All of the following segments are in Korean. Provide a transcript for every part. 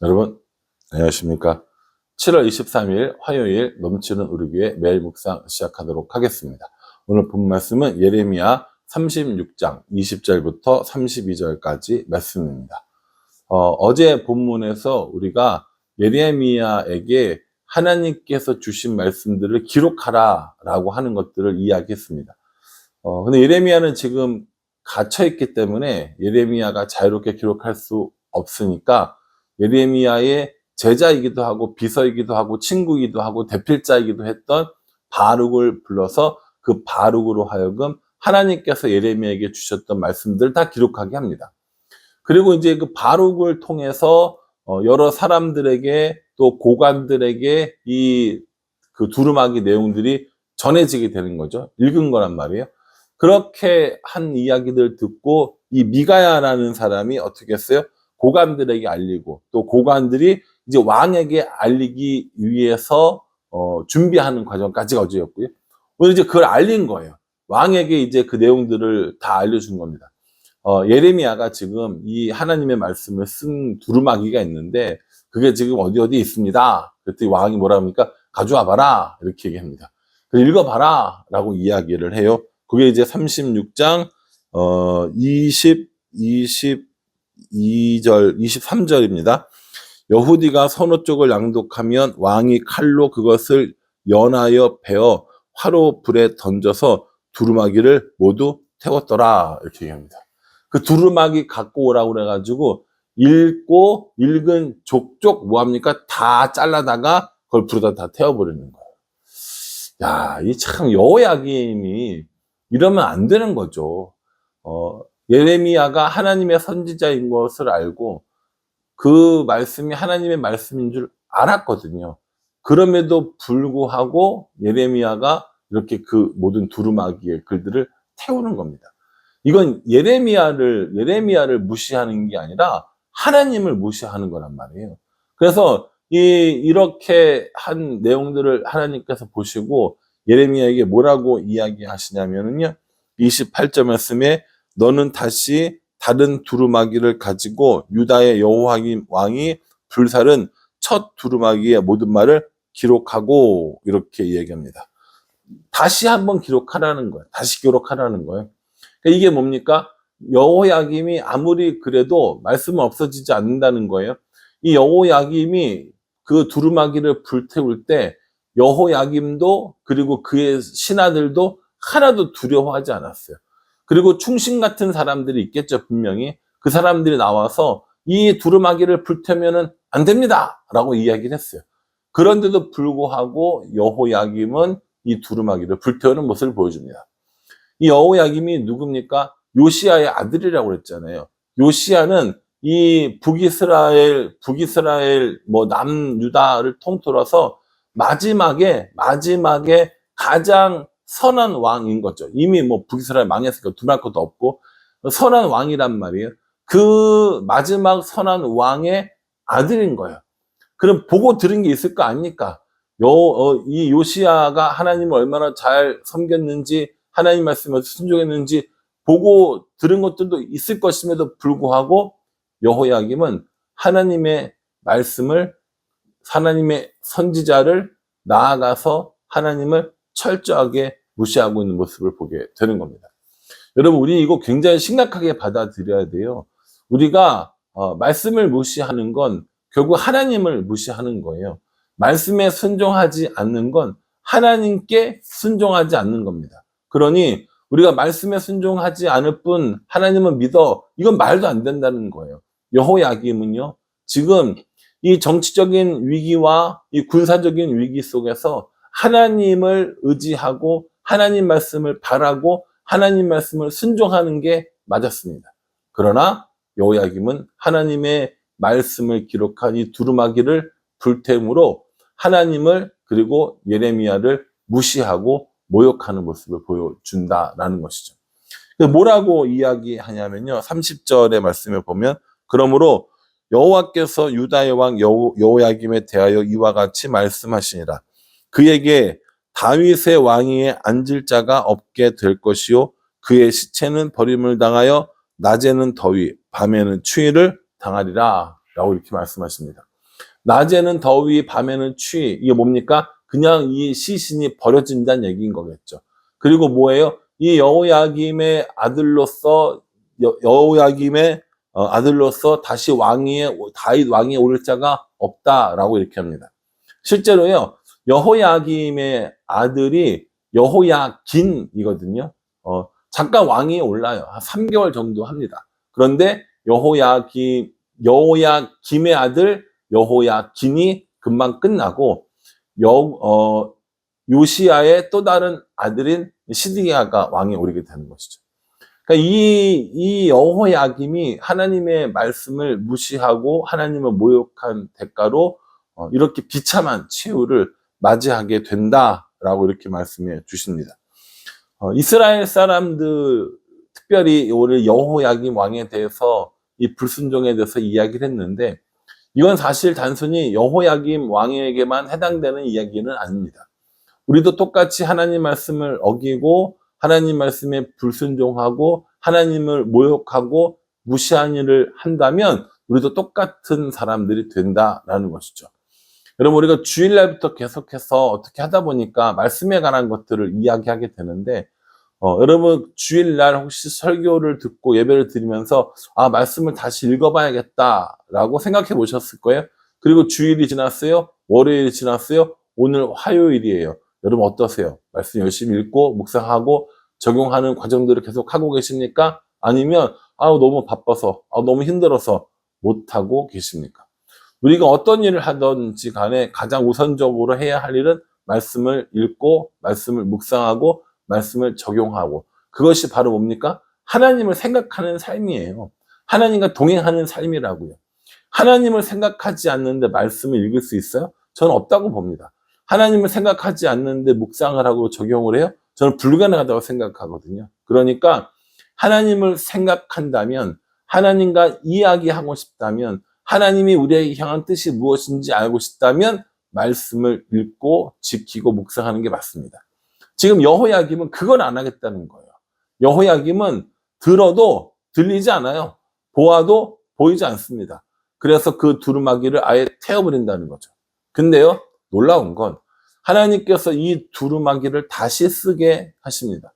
여러분 안녕하십니까. 7월 23일 화요일 넘치는 우리 교회 매일 묵상 시작하도록 하겠습니다. 오늘 본 말씀은 예레미야 36장 20절부터 32절까지 말씀입니다. 어제 본문에서 우리가 예레미야에게 하나님께서 주신 말씀들을 기록하라 라고 하는 것들을 이야기했습니다. 근데 예레미야는 지금 갇혀있기 때문에 예레미야가 자유롭게 기록할 수 없으니까 예레미야의 제자이기도 하고 비서이기도 하고 친구이기도 하고 대필자이기도 했던 바룩을 불러서 그 바룩으로 하여금 하나님께서 예레미야에게 주셨던 말씀들을 다 기록하게 합니다. 그리고 이제 그 바룩을 통해서 여러 사람들에게 또 고관들에게 이 그 두루마기 내용들이 전해지게 되는 거죠. 읽은 거란 말이에요. 그렇게 한 이야기들 듣고 이 미가야라는 사람이 어떻게 했어요? 고관들에게 알리고 또 고관들이 이제 왕에게 알리기 위해서 준비하는 과정까지가 어제였고요. 오늘 이제 그걸 알린 거예요. 왕에게 이제 그 내용들을 다 알려준 겁니다. 예레미야가 지금 이 하나님의 말씀을 쓴 두루마기가 있는데 그게 지금 어디 있습니다. 그랬더니 왕이 뭐라 합니까? 가져와 봐라 이렇게 얘기합니다. 읽어봐라 라고 이야기를 해요. 그게 이제 36장 22절 23절입니다. 여후디가 선호 쪽을 낭독하면 왕이 칼로 그것을 연하여 베어 화로 불에 던져서 두루마기를 모두 태웠더라 이렇게 얘기합니다. 그 두루마기 갖고 오라고 그래가지고 읽은 족족 뭐합니까? 다 잘라다가 그걸 불에다 다 태워버리는 거예요. 야, 이 참 여호야김이 이러면 안 되는 거죠. 예레미야가 하나님의 선지자인 것을 알고 그 말씀이 하나님의 말씀인 줄 알았거든요. 그럼에도 불구하고 예레미야가 이렇게 그 모든 두루마기의 글들을 태우는 겁니다. 이건 예레미야를 무시하는 게 아니라 하나님을 무시하는 거란 말이에요. 그래서 이렇게 한 내용들을 하나님께서 보시고 예레미야에게 뭐라고 이야기하시냐면요. 28절 말씀에 너는 다시 다른 두루마기를 가지고 유다의 여호야김 왕이 불살은 첫 두루마기의 모든 말을 기록하고 이렇게 얘기합니다. 다시 한번 기록하라는 거예요. 다시 기록하라는 거예요. 그러니까 이게 뭡니까? 여호야김이 아무리 그래도 말씀은 없어지지 않는다는 거예요. 이 여호야김이 그 두루마기를 불태울 때 여호야김도 그리고 그의 신하들도 하나도 두려워하지 않았어요. 그리고 충신 같은 사람들이 있겠죠, 분명히. 그 사람들이 나와서 이 두루마기를 불태우면은 안 됩니다! 라고 이야기를 했어요. 그런데도 불구하고 여호야김은 이 두루마기를 불태우는 모습을 보여줍니다. 이 여호야김이 누굽니까? 요시야의 아들이라고 그랬잖아요. 요시야는 이 북이스라엘 뭐 남유다를 통틀어서 마지막에 가장 선한 왕인 거죠. 이미 뭐 북이스라엘 망했으니까 두말 것도 없고 선한 왕이란 말이에요. 그 마지막 선한 왕의 아들인 거예요. 그럼 보고 들은 게 있을 거 아닙니까? 이 요시야가 하나님을 얼마나 잘 섬겼는지 하나님 말씀에 순종했는지 보고 들은 것들도 있을 것임에도 불구하고 여호야김은 하나님의 말씀을 하나님의 선지자를 나아가서 하나님을 철저하게 무시하고 있는 모습을 보게 되는 겁니다. 여러분 우리 이거 굉장히 심각하게 받아들여야 돼요. 우리가 말씀을 무시하는 건 결국 하나님을 무시하는 거예요. 말씀에 순종하지 않는 건 하나님께 순종하지 않는 겁니다. 그러니 우리가 말씀에 순종하지 않을 뿐 하나님은 믿어 이건 말도 안 된다는 거예요. 여호야김은요 지금 이 정치적인 위기와 이 군사적인 위기 속에서 하나님을 의지하고 하나님 말씀을 바라고 하나님 말씀을 순종하는 게 맞았습니다. 그러나 여호야김은 하나님의 말씀을 기록한 이 두루마기를 불태움으로 하나님을 그리고 예레미야를 무시하고 모욕하는 모습을 보여준다라는 것이죠. 뭐라고 이야기하냐면요. 30절의 말씀에 보면 그러므로 여호와께서 유다의 왕 여호야김에 대하여 이와 같이 말씀하시니라. 그에게 다윗의 왕위에 앉을 자가 없게 될 것이요 그의 시체는 버림을 당하여 낮에는 더위 밤에는 추위를 당하리라 라고 이렇게 말씀하십니다. 낮에는 더위, 밤에는 추위. 이게 뭡니까? 그냥 이 시신이 버려진다는 얘기인 거겠죠. 그리고 뭐예요? 이 여호야김의 아들로서 여호야김의 아들로서 다시 다윗 왕위에 오를 자가 없다라고 이렇게 합니다. 실제로요, 여호야김의 아들이 여호야긴이거든요. 잠깐 왕위에 올라요. 한 3개월 정도 합니다. 그런데 여호야김의 아들 여호야긴이 금방 끝나고 요시야의 또 다른 아들인 시드기야가 왕에 오르게 되는 것이죠. 그러니까 이 여호야김이 하나님의 말씀을 무시하고 하나님을 모욕한 대가로 이렇게 비참한 최후를 맞이하게 된다라고 이렇게 말씀해 주십니다. 이스라엘 사람들 특별히 오늘 여호야김 왕에 대해서 이 불순종에 대해서 이야기를 했는데, 이건 사실 단순히 여호야김 왕에게만 해당되는 이야기는 아닙니다. 우리도 똑같이 하나님 말씀을 어기고 하나님 말씀에 불순종하고 하나님을 모욕하고 무시한 일을 한다면 우리도 똑같은 사람들이 된다라는 것이죠. 여러분, 우리가 주일날부터 계속해서 어떻게 하다 보니까 말씀에 관한 것들을 이야기하게 되는데, 여러분 주일날 혹시 설교를 듣고 예배를 드리면서 말씀을 다시 읽어봐야겠다라고 생각해 보셨을 거예요. 그리고 주일이 지났어요. 월요일이 지났어요. 오늘 화요일이에요. 여러분 어떠세요? 말씀 열심히 읽고 묵상하고 적용하는 과정들을 계속 하고 계십니까? 아니면 너무 바빠서 너무 힘들어서 못하고 계십니까? 우리가 어떤 일을 하든지 간에 가장 우선적으로 해야 할 일은 말씀을 읽고 말씀을 묵상하고 말씀을 적용하고, 그것이 바로 뭡니까? 하나님을 생각하는 삶이에요. 하나님과 동행하는 삶이라고요. 하나님을 생각하지 않는데 말씀을 읽을 수 있어요? 저는 없다고 봅니다. 하나님을 생각하지 않는데 묵상을 하고 적용을 해요? 저는 불가능하다고 생각하거든요. 그러니까 하나님을 생각한다면, 하나님과 이야기하고 싶다면, 하나님이 우리에게 향한 뜻이 무엇인지 알고 싶다면 말씀을 읽고 지키고 묵상하는 게 맞습니다. 지금 여호야김은 그걸 안 하겠다는 거예요. 여호야김은 들어도 들리지 않아요. 보아도 보이지 않습니다. 그래서 그 두루마기를 아예 태워버린다는 거죠. 근데요, 놀라운 건 하나님께서 이 두루마기를 다시 쓰게 하십니다.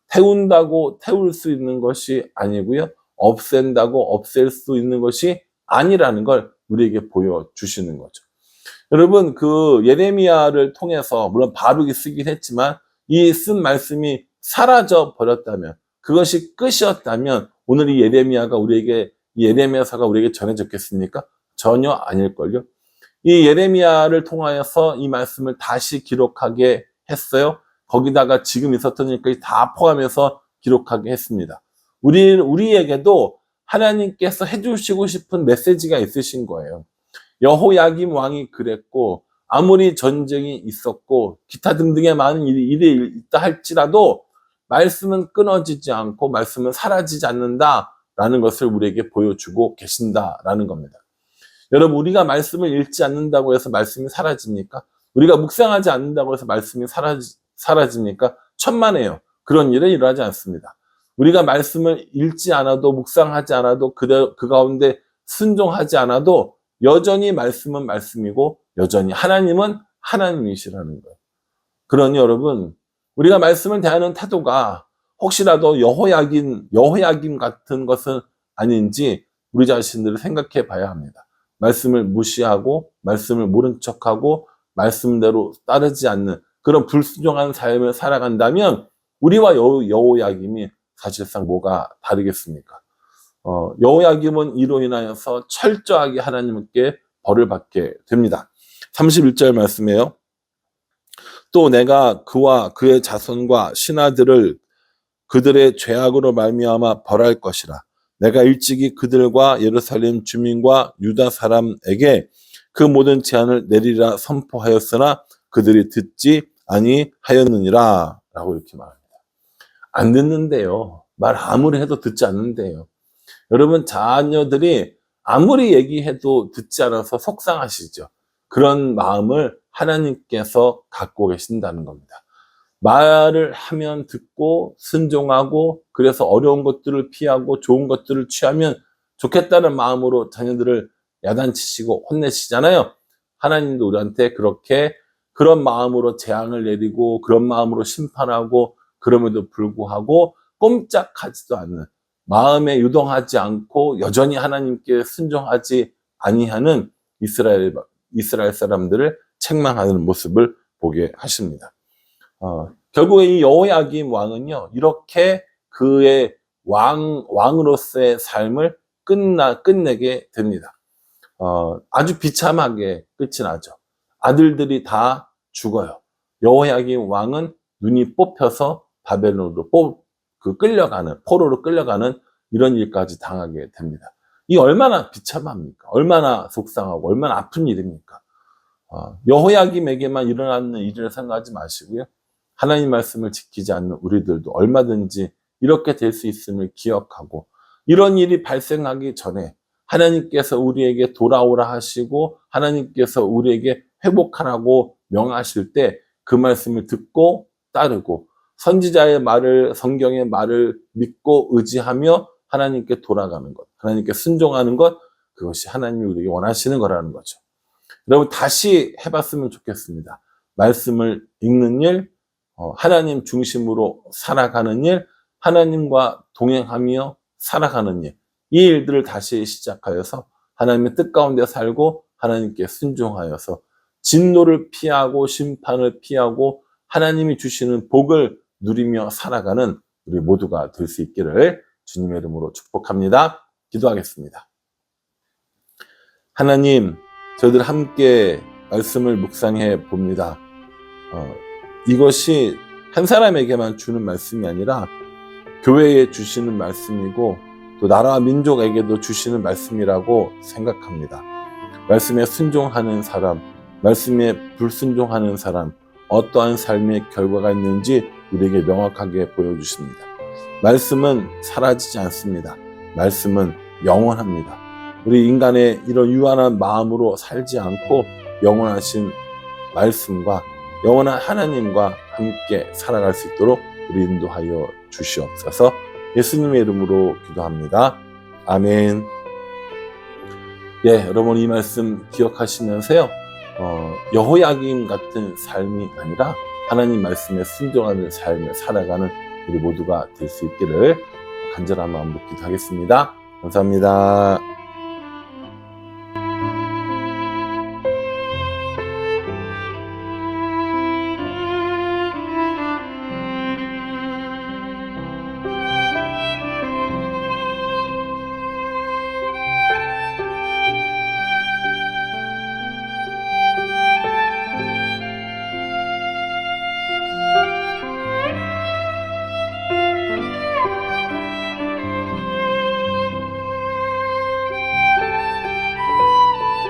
태운다고 태울 수 있는 것이 아니고요, 없앤다고 없앨 수 있는 것이 아니라는 걸 우리에게 보여주시는 거죠. 여러분, 그 예레미야를 통해서 물론 바룩이 쓰긴 했지만 이 쓴 말씀이 사라져 버렸다면, 그것이 끝이었다면 오늘 이 예레미야가 우리에게, 이 예레미야서가 우리에게 전해졌겠습니까? 전혀 아닐걸요. 이 예레미야를 통하여서 이 말씀을 다시 기록하게 했어요. 거기다가 지금 있었던 일까지 다 포함해서 기록하게 했습니다. 우리에게도 하나님께서 해주시고 싶은 메시지가 있으신 거예요. 여호야김 왕이 그랬고, 아무리 전쟁이 있었고 기타 등등의 많은 일이 있다 할지라도 말씀은 끊어지지 않고 말씀은 사라지지 않는다라는 것을 우리에게 보여주고 계신다라는 겁니다. 여러분, 우리가 말씀을 읽지 않는다고 해서 말씀이 사라집니까? 우리가 묵상하지 않는다고 해서 말씀이 사라집니까? 천만에요. 그런 일은 일어나지 않습니다. 우리가 말씀을 읽지 않아도, 묵상하지 않아도, 그 가운데 순종하지 않아도 여전히 말씀은 말씀이고 여전히 하나님은 하나님이시라는 거예요. 그러니 여러분, 우리가 말씀을 대하는 태도가 혹시라도 여호야김 같은 것은 아닌지 우리 자신들을 생각해 봐야 합니다. 말씀을 무시하고 말씀을 모른 척하고 말씀대로 따르지 않는 그런 불순종한 삶을 살아간다면 우리와 여호야김이 사실상 뭐가 다르겠습니까? 여호야김은 이로 인하여서 철저하게 하나님께 벌을 받게 됩니다. 31절 말씀이에요. 또 내가 그와 그의 자손과 신하들을 그들의 죄악으로 말미암아 벌할 것이라. 내가 일찍이 그들과 예루살렘 주민과 유다 사람에게 그 모든 제한을 내리라 선포하였으나 그들이 듣지 아니하였느니라 라고 이렇게 말합니다. 안 듣는데요. 말 아무리 해도 듣지 않는데요. 여러분, 자녀들이 아무리 얘기해도 듣지 않아서 속상하시죠. 그런 마음을 하나님께서 갖고 계신다는 겁니다. 말을 하면 듣고 순종하고, 그래서 어려운 것들을 피하고 좋은 것들을 취하면 좋겠다는 마음으로 자녀들을 야단치시고 혼내시잖아요. 하나님도 우리한테 그렇게 그런 마음으로 재앙을 내리고 그런 마음으로 심판하고 그럼에도 불구하고 꼼짝하지도 않는 마음에 유동하지 않고 여전히 하나님께 순종하지 아니하는 이스라엘 사람들을 책망하는 모습을 보게 하십니다. 결국에 이 여호야김 왕은요, 이렇게 그의 왕으로서의 삶을 끝내게 됩니다. 아주 비참하게 끝이 나죠. 아들들이 다 죽어요. 여호야김 왕은 눈이 뽑혀서 바벨론으로 끌려가는, 포로로 끌려가는 이런 일까지 당하게 됩니다. 이 얼마나 비참합니까? 얼마나 속상하고 얼마나 아픈 일입니까? 여호야김에게만 일어나는 일을 생각하지 마시고요. 하나님 말씀을 지키지 않는 우리들도 얼마든지 이렇게 될 수 있음을 기억하고, 이런 일이 발생하기 전에 하나님께서 우리에게 돌아오라 하시고 하나님께서 우리에게 회복하라고 명하실 때 그 말씀을 듣고 따르고 선지자의 말을, 성경의 말을 믿고 의지하며 하나님께 돌아가는 것, 하나님께 순종하는 것, 그것이 하나님이 우리에게 원하시는 거라는 거죠. 여러분, 다시 해봤으면 좋겠습니다. 말씀을 읽는 일, 하나님 중심으로 살아가는 일, 하나님과 동행하며 살아가는 일, 이 일들을 다시 시작하여서 하나님의 뜻 가운데 살고 하나님께 순종하여서 진노를 피하고 심판을 피하고 하나님이 주시는 복을 누리며 살아가는 우리 모두가 될 수 있기를 주님의 이름으로 축복합니다. 기도하겠습니다. 하나님, 저희들 함께 말씀을 묵상해 봅니다. 이것이 한 사람에게만 주는 말씀이 아니라 교회에 주시는 말씀이고 또 나라와 민족에게도 주시는 말씀이라고 생각합니다. 말씀에 순종하는 사람, 말씀에 불순종하는 사람, 어떠한 삶의 결과가 있는지 우리에게 명확하게 보여주십니다. 말씀은 사라지지 않습니다. 말씀은 영원합니다. 우리 인간의 이런 유한한 마음으로 살지 않고 영원하신 말씀과 영원한 하나님과 함께 살아갈 수 있도록 우리 인도하여 주시옵소서. 예수님의 이름으로 기도합니다. 아멘. 예, 여러분 이 말씀 기억하시면서요, 여호야김 같은 삶이 아니라 하나님 말씀에 순종하는 삶을 살아가는 우리 모두가 될 수 있기를 간절한 마음으로 기도하겠습니다. 감사합니다.